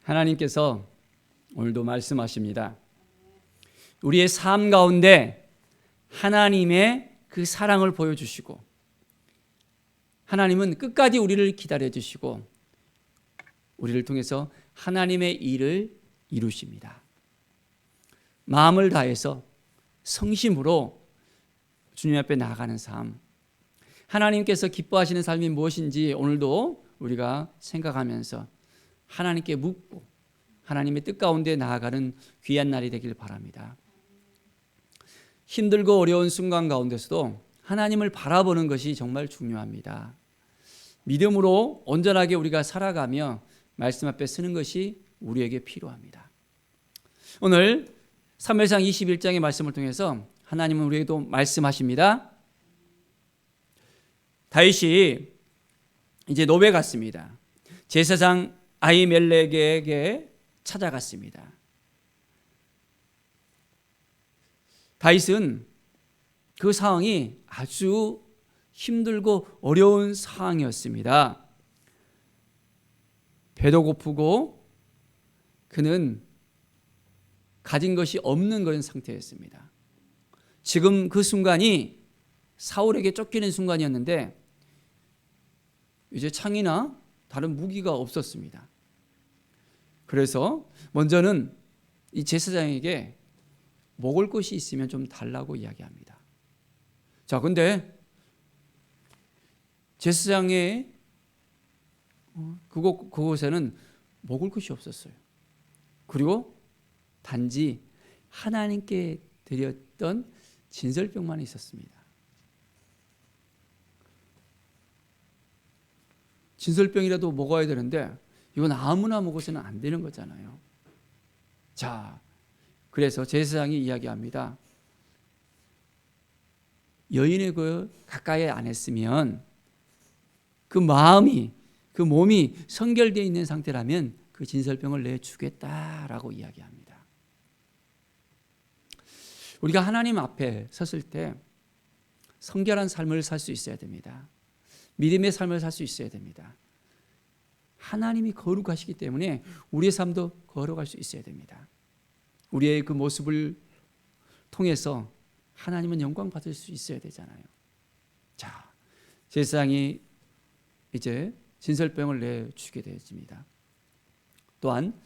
하나님께서 오늘도 말씀하십니다. 우리의 삶 가운데 하나님의 그 사랑을 보여주시고, 하나님은 끝까지 우리를 기다려주시고 우리를 통해서 하나님의 일을 이루십니다. 마음을 다해서 성심으로 주님 앞에 나아가는 삶, 하나님께서 기뻐하시는 삶이 무엇인지 오늘도 우리가 생각하면서 하나님께 묻고 하나님의 뜻 가운데 나아가는 귀한 날이 되길 바랍니다. 힘들고 어려운 순간 가운데서도 하나님을 바라보는 것이 정말 중요합니다. 믿음으로 온전하게 우리가 살아가며 말씀 앞에 서는 것이 우리에게 필요합니다. 오늘 사무엘상 21장의 말씀을 통해서 하나님은 우리에게도 말씀하십니다. 다윗이 이제 노베 갔습니다. 제사장 아히멜렉에게 찾아갔습니다. 다윗은 그 상황이 아주 힘들고 어려운 상황이었습니다. 배도 고프고 그는 가진 것이 없는 그런 상태였습니다. 지금 그 순간이 사울에게 쫓기는 순간이었는데 이제 창이나 다른 무기가 없었습니다. 그래서 먼저는 이 제사장에게 먹을 것이 있으면 좀 달라고 이야기합니다. 자, 근데 제사장의 그곳에는 먹을 것이 없었어요. 그리고 단지 하나님께 드렸던 진설병만 있었습니다. 진설병이라도 먹어야 되는데 이건 아무나 먹어서는 안 되는 거잖아요. 자, 그래서 제사장이 이야기합니다. 여인의 그 가까이 안 했으면 그 마음이, 그 몸이 성결되어 있는 상태라면 그 진설병을 내주겠다라고 이야기합니다. 우리가 하나님 앞에 섰을 때 성결한 삶을 살 수 있어야 됩니다. 믿음의 삶을 살 수 있어야 됩니다. 하나님이 거룩하시기 때문에 우리의 삶도 거룩할 수 있어야 됩니다. 우리의 그 모습을 통해서 하나님은 영광 받을 수 있어야 되잖아요. 자, 제사장이 이제 진설병을 내주게 되었습니다. 또한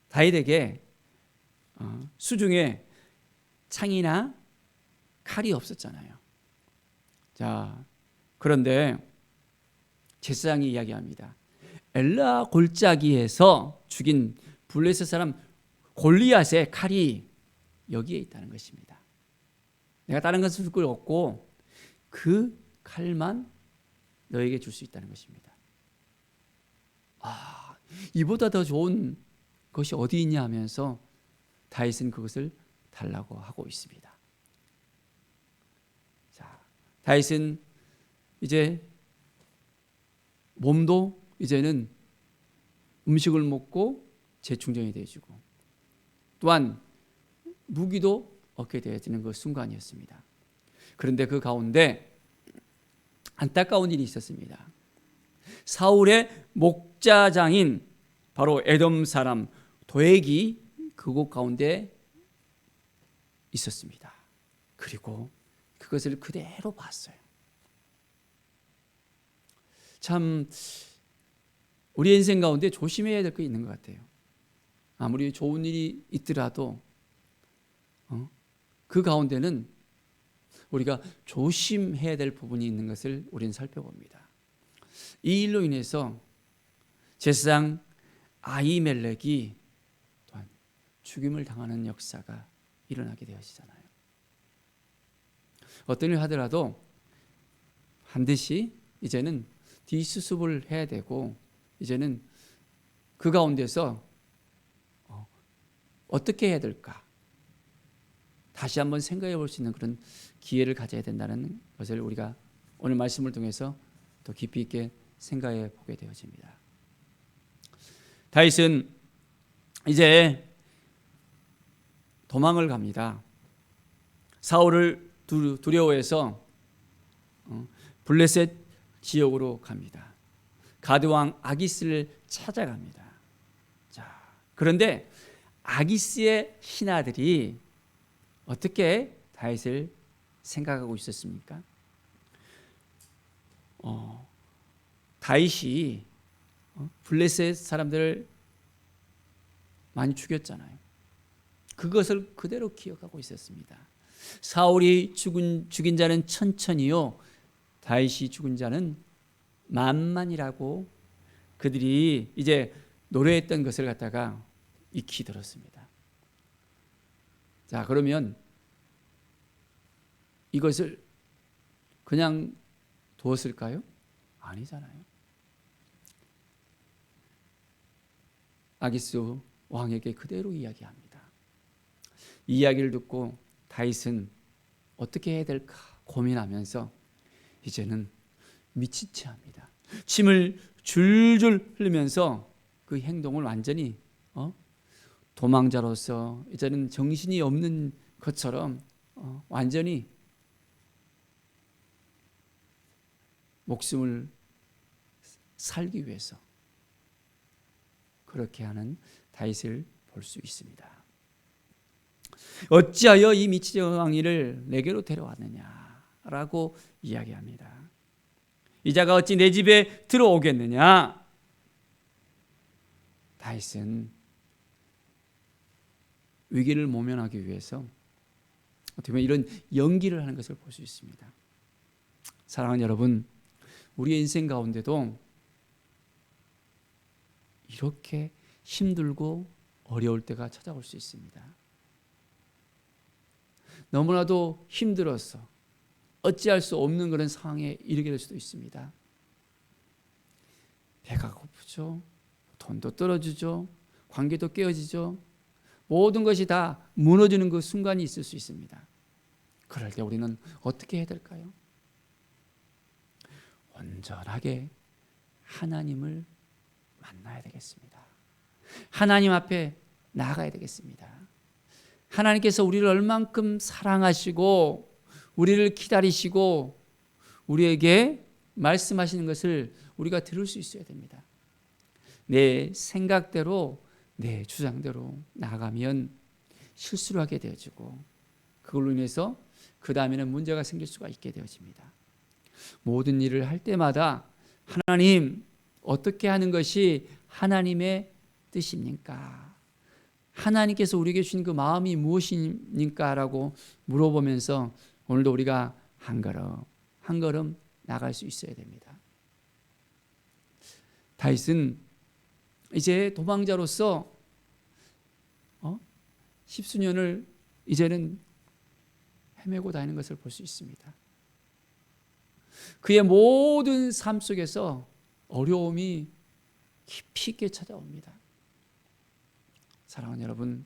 다윗에게 수중에 창이나 칼이 없었잖아요. 자, 그런데 제사장이 이야기합니다. 엘라 골짜기에서 죽인 블레셋 사람 골리앗의 칼이 여기에 있다는 것입니다. 내가 다른 것을 줄 것 없고 그 칼만 너에게 줄 수 있다는 것입니다. 이보다 더 좋은 것이 어디 있냐 하면서 다윗은 그것을 달라고 하고 있습니다. 자, 다윗은 이제 몸도 이제는 음식을 먹고 재충전이 되어지고 또한 무기도 얻게 되어지는 그 순간이었습니다. 그런데 그 가운데 안타까운 일이 있었습니다. 사울의 목자장인 바로 에돔 사람 도액이 그곳 가운데 있었습니다. 그리고 그것을 그대로 봤어요. 참 우리 인생 가운데 조심해야 될 게 있는 것 같아요. 아무리 좋은 일이 있더라도 그 가운데는 우리가 조심해야 될 부분이 있는 것을 우리는 살펴봅니다. 이 일로 인해서 제사장 아히멜렉이 또한 죽임을 당하는 역사가 일어나게 되어지잖아요. 어떤 일 하더라도 반드시 이제는 뒷수습을 해야 되고 이제는 그 가운데서 어떻게 해야 될까 다시 한번 생각해 볼 수 있는 그런 기회를 가져야 된다는 것을 우리가 오늘 말씀을 통해서 더 깊이 있게 생각해 보게 되어집니다. 다윗은 이제 도망을 갑니다. 사울을 두려워해서 블레셋 지역으로 갑니다. 가드왕 아기스를 찾아갑니다. 자, 그런데 아기스의 신하들이 어떻게 다윗을 생각하고 있었습니까? 다윗이 블레셋 사람들을 많이 죽였잖아요. 그것을 그대로 기억하고 있었습니다. 사울이 죽인 자는 천천히요, 다윗이 죽은 자는 만만이라고 그들이 이제 노래했던 것을 갖다가 익히 들었습니다. 자, 그러면 이것을 그냥 두었을까요? 아니잖아요. 아기스 왕에게 그대로 이야기합니다. 이 이야기를 듣고 다윗은 어떻게 해야 될까 고민하면서 이제는 미친 채 합니다. 침을 줄줄 흘리면서 그 행동을 완전히 도망자로서 이제는 정신이 없는 것처럼 완전히 목숨을 살기 위해서 그렇게 하는 다윗을 볼 수 있습니다. 어찌하여 이 미친 왕이를 내게로 데려왔느냐라고 이야기합니다. 이 자가 어찌 내 집에 들어오겠느냐? 다윗은 위기를 모면하기 위해서 어떻게 보면 이런 연기를 하는 것을 볼 수 있습니다. 사랑하는 여러분, 우리의 인생 가운데도 이렇게 힘들고 어려울 때가 찾아올 수 있습니다. 너무나도 힘들어서 어찌할 수 없는 그런 상황에 이르게 될 수도 있습니다. 배가 고프죠. 돈도 떨어지죠. 관계도 깨어지죠. 모든 것이 다 무너지는 그 순간이 있을 수 있습니다. 그럴 때 우리는 어떻게 해야 될까요? 온전하게 하나님을 만나야 되겠습니다. 하나님 앞에 나아가야 되겠습니다. 하나님께서 우리를 얼만큼 사랑하시고 우리를 기다리시고 우리에게 말씀하시는 것을 우리가 들을 수 있어야 됩니다. 내 생각대로 내 주장대로 나아가면 실수를 하게 되어지고 그걸로 인해서 그 다음에는 문제가 생길 수가 있게 되어집니다. 모든 일을 할 때마다 하나님 어떻게 하는 것이 하나님의 뜻입니까? 하나님께서 우리에게 주신 그 마음이 무엇입니까? 라고 물어보면서 오늘도 우리가 한 걸음 나갈 수 있어야 됩니다. 다윗은 이제 도망자로서 10수년을 이제는 헤매고 다니는 것을 볼 수 있습니다. 그의 모든 삶 속에서 어려움이 깊이 있게 찾아옵니다. 사랑하는 여러분,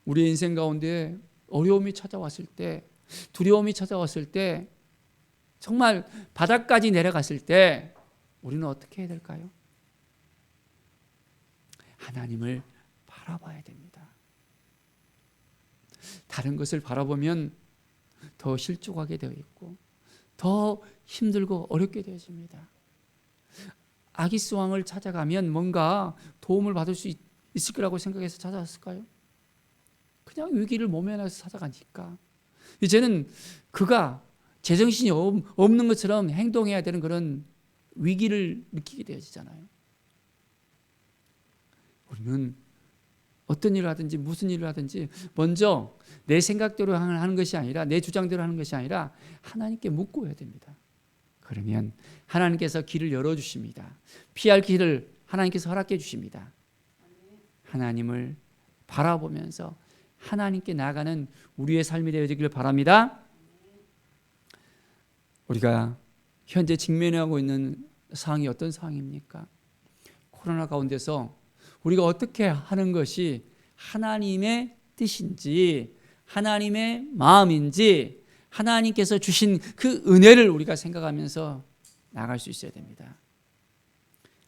우리의 인생 가운데 어려움이 찾아왔을 때, 두려움이 찾아왔을 때, 정말 바닥까지 내려갔을 때 우리는 어떻게 해야 될까요? 하나님을 바라봐야 됩니다. 다른 것을 바라보면 더 실족하게 되어 있고 더 힘들고 어렵게 되어집니다. 아기스 왕을 찾아가면 뭔가 도움을 받을 수 있을 거라고 생각해서 찾아왔을까요? 그냥 위기를 모면해서 찾아가니까 이제는 그가 제정신이 없는 것처럼 행동해야 되는 그런 위기를 느끼게 되어지잖아요. 우리는 어떤 일을 하든지 무슨 일을 하든지 먼저 내 생각대로 하는 것이 아니라 내 주장대로 하는 것이 아니라 하나님께 묻고 해야 됩니다. 그러면 하나님께서 길을 열어주십니다. 피할 길을 하나님께서 허락해 주십니다. 하나님을 바라보면서 하나님께 나아가는 우리의 삶이 되어지길 바랍니다. 우리가 현재 직면하고 있는 상황이 어떤 상황입니까? 코로나 가운데서 우리가 어떻게 하는 것이 하나님의 뜻인지 하나님의 마음인지 하나님께서 주신 그 은혜를 우리가 생각하면서 나갈 수 있어야 됩니다.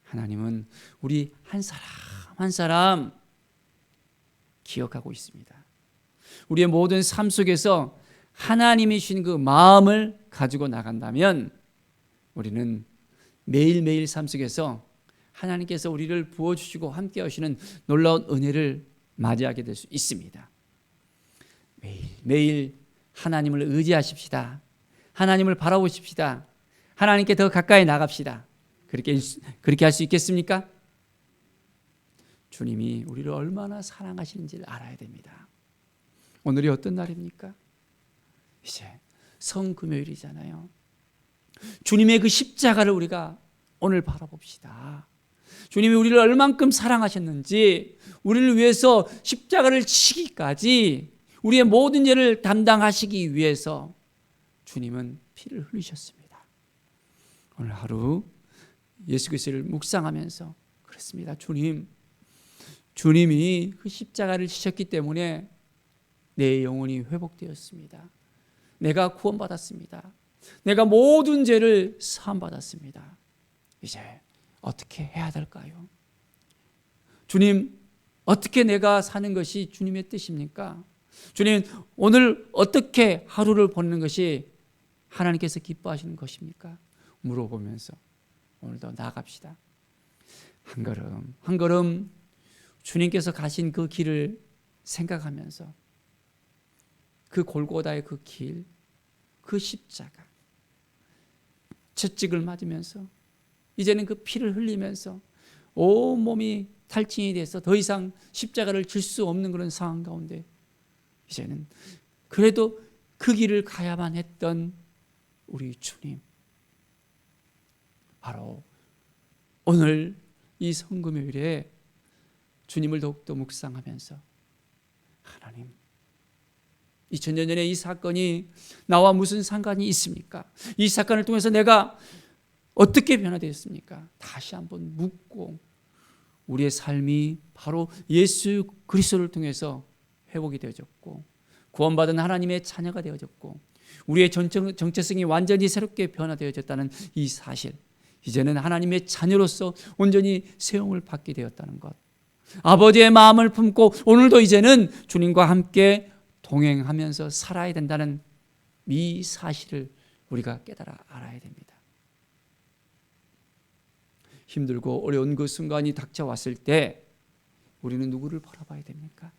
하나님은 우리 한 사람 한 사람 기억하고 있습니다. 우리의 모든 삶 속에서 하나님이 주신 그 마음을 가지고 나간다면 우리는 매일매일 삶 속에서 하나님께서 우리를 부어주시고 함께 하시는 놀라운 은혜를 맞이하게 될 수 있습니다. 매일 하나님을 의지하십시다. 하나님을 바라보십시다. 하나님께 더 가까이 나갑시다. 그렇게 할 수 있겠습니까? 주님이 우리를 얼마나 사랑하시는지를 알아야 됩니다. 오늘이 어떤 날입니까? 이제 성금요일이잖아요. 주님의 그 십자가를 우리가 오늘 바라봅시다. 주님이 우리를 얼만큼 사랑하셨는지, 우리를 위해서 십자가를 치기까지 우리의 모든 죄를 담당하시기 위해서 주님은 피를 흘리셨습니다. 오늘 하루 예수 그리스도를 묵상하면서 그렇습니다. 주님이 그 십자가를 지셨기 때문에 내 영혼이 회복되었습니다. 내가 구원받았습니다. 내가 모든 죄를 사함받았습니다. 이제 어떻게 해야 될까요? 주님, 어떻게 내가 사는 것이 주님의 뜻입니까? 주님, 오늘 어떻게 하루를 보내는 것이 하나님께서 기뻐하시는 것입니까? 물어보면서 오늘도 나아갑시다. 한 걸음 한 걸음 주님께서 가신 그 길을 생각하면서 그 골고다의 그 길, 그 십자가, 채찍을 맞으면서 이제는 그 피를 흘리면서 온몸이 탈진이 돼서 더 이상 십자가를 질 수 없는 그런 상황 가운데 이제는 그래도 그 길을 가야만 했던 우리 주님, 바로 오늘 이 성금요일에 주님을 더욱더 묵상하면서 하나님, 2000년 전에 이 사건이 나와 무슨 상관이 있습니까? 이 사건을 통해서 내가 어떻게 변화되었습니까? 다시 한번 묻고 우리의 삶이 바로 예수 그리스도를 통해서 회복이 되어졌고 구원받은 하나님의 자녀가 되어졌고 우리의 정체성이 완전히 새롭게 변화되어졌다는 이 사실, 이제는 하나님의 자녀로서 온전히 세움을 받게 되었다는 것, 아버지의 마음을 품고 오늘도 이제는 주님과 함께 동행하면서 살아야 된다는 이 사실을 우리가 깨달아 알아야 됩니다. 힘들고 어려운 그 순간이 닥쳐왔을 때 우리는 누구를 바라봐야 됩니까?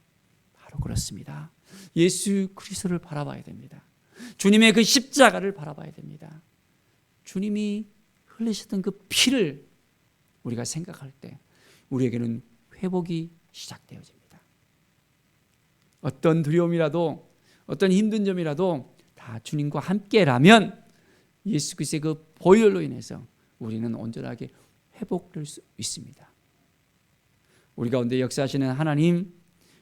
바로 그렇습니다. 예수 그리스도를 바라봐야 됩니다. 주님의 그 십자가를 바라봐야 됩니다. 주님이 흘리셨던 그 피를 우리가 생각할 때 우리에게는 회복이 시작되어집니다. 어떤 두려움이라도 어떤 힘든 점이라도 다 주님과 함께라면 예수 그리스도의 그 보혈로 인해서 우리는 온전하게 회복될 수 있습니다. 우리 가운데 역사하시는 하나님,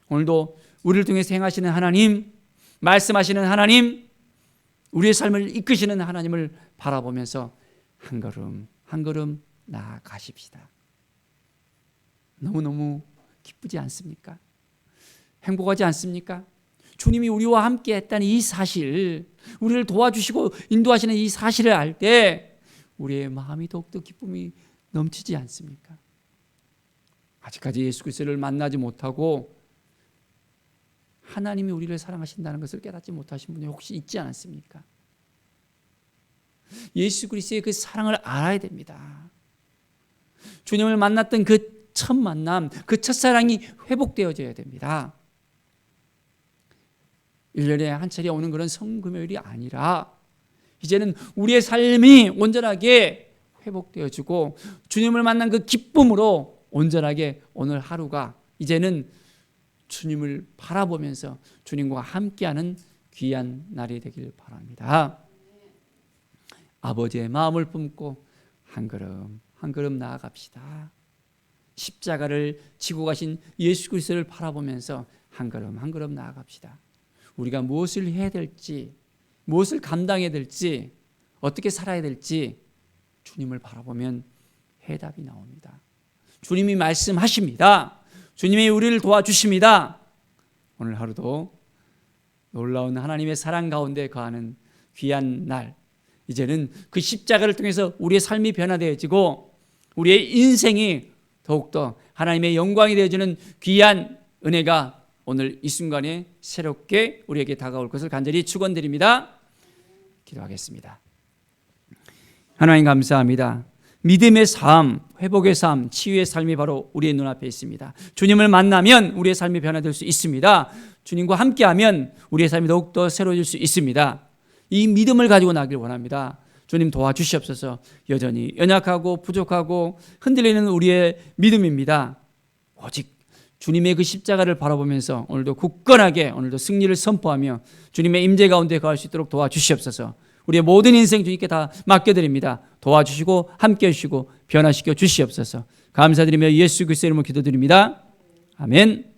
오늘도 우리를 통해서 행하시는 하나님, 말씀하시는 하나님, 우리의 삶을 이끄시는 하나님을 바라보면서 한 걸음 한 걸음 나아가십시다. 너무너무 기쁘지 않습니까? 행복하지 않습니까? 주님이 우리와 함께 했다는 이 사실, 우리를 도와주시고 인도하시는 이 사실을 알 때 우리의 마음이 더욱더 기쁨이 넘치지 않습니까? 아직까지 예수 그리스도를 만나지 못하고 하나님이 우리를 사랑하신다는 것을 깨닫지 못하신 분이 혹시 있지 않았습니까? 예수 그리스도의 그 사랑을 알아야 됩니다. 주님을 만났던 그 첫 만남, 그 첫사랑이 회복되어져야 됩니다. 1년에 한 차례 오는 그런 성금요일이 아니라 이제는 우리의 삶이 온전하게 회복되어지고 주님을 만난 그 기쁨으로 온전하게 오늘 하루가 이제는 주님을 바라보면서 주님과 함께하는 귀한 날이 되길 바랍니다. 아버지의 마음을 품고 한 걸음 한 걸음 나아갑시다. 십자가를 지고 가신 예수 그리스도를 바라보면서 한 걸음 한 걸음 나아갑시다. 우리가 무엇을 해야 될지, 무엇을 감당해야 될지, 어떻게 살아야 될지 주님을 바라보면 해답이 나옵니다. 주님이 말씀하십니다. 주님이 우리를 도와주십니다. 오늘 하루도 놀라운 하나님의 사랑 가운데 거하는 귀한 날, 이제는 그 십자가를 통해서 우리의 삶이 변화되어지고 우리의 인생이 더욱더 하나님의 영광이 되어지는 귀한 은혜가 오늘 이 순간에 새롭게 우리에게 다가올 것을 간절히 축원드립니다. 기도하겠습니다. 하나님 감사합니다. 믿음의 삶, 회복의 삶, 치유의 삶이 바로 우리의 눈앞에 있습니다. 주님을 만나면 우리의 삶이 변화될 수 있습니다. 주님과 함께하면 우리의 삶이 더욱더 새로워질 수 있습니다. 이 믿음을 가지고 나길 원합니다. 주님 도와주시옵소서. 여전히 연약하고 부족하고 흔들리는 우리의 믿음입니다. 오직 주님의 그 십자가를 바라보면서 오늘도 굳건하게 오늘도 승리를 선포하며 주님의 임재 가운데 거할 수 있도록 도와주시옵소서. 우리의 모든 인생 주님께 다 맡겨드립니다. 도와주시고 함께해 주시고 변화시켜 주시옵소서. 감사드리며 예수 그리스도의 이름으로 기도드립니다. 아멘.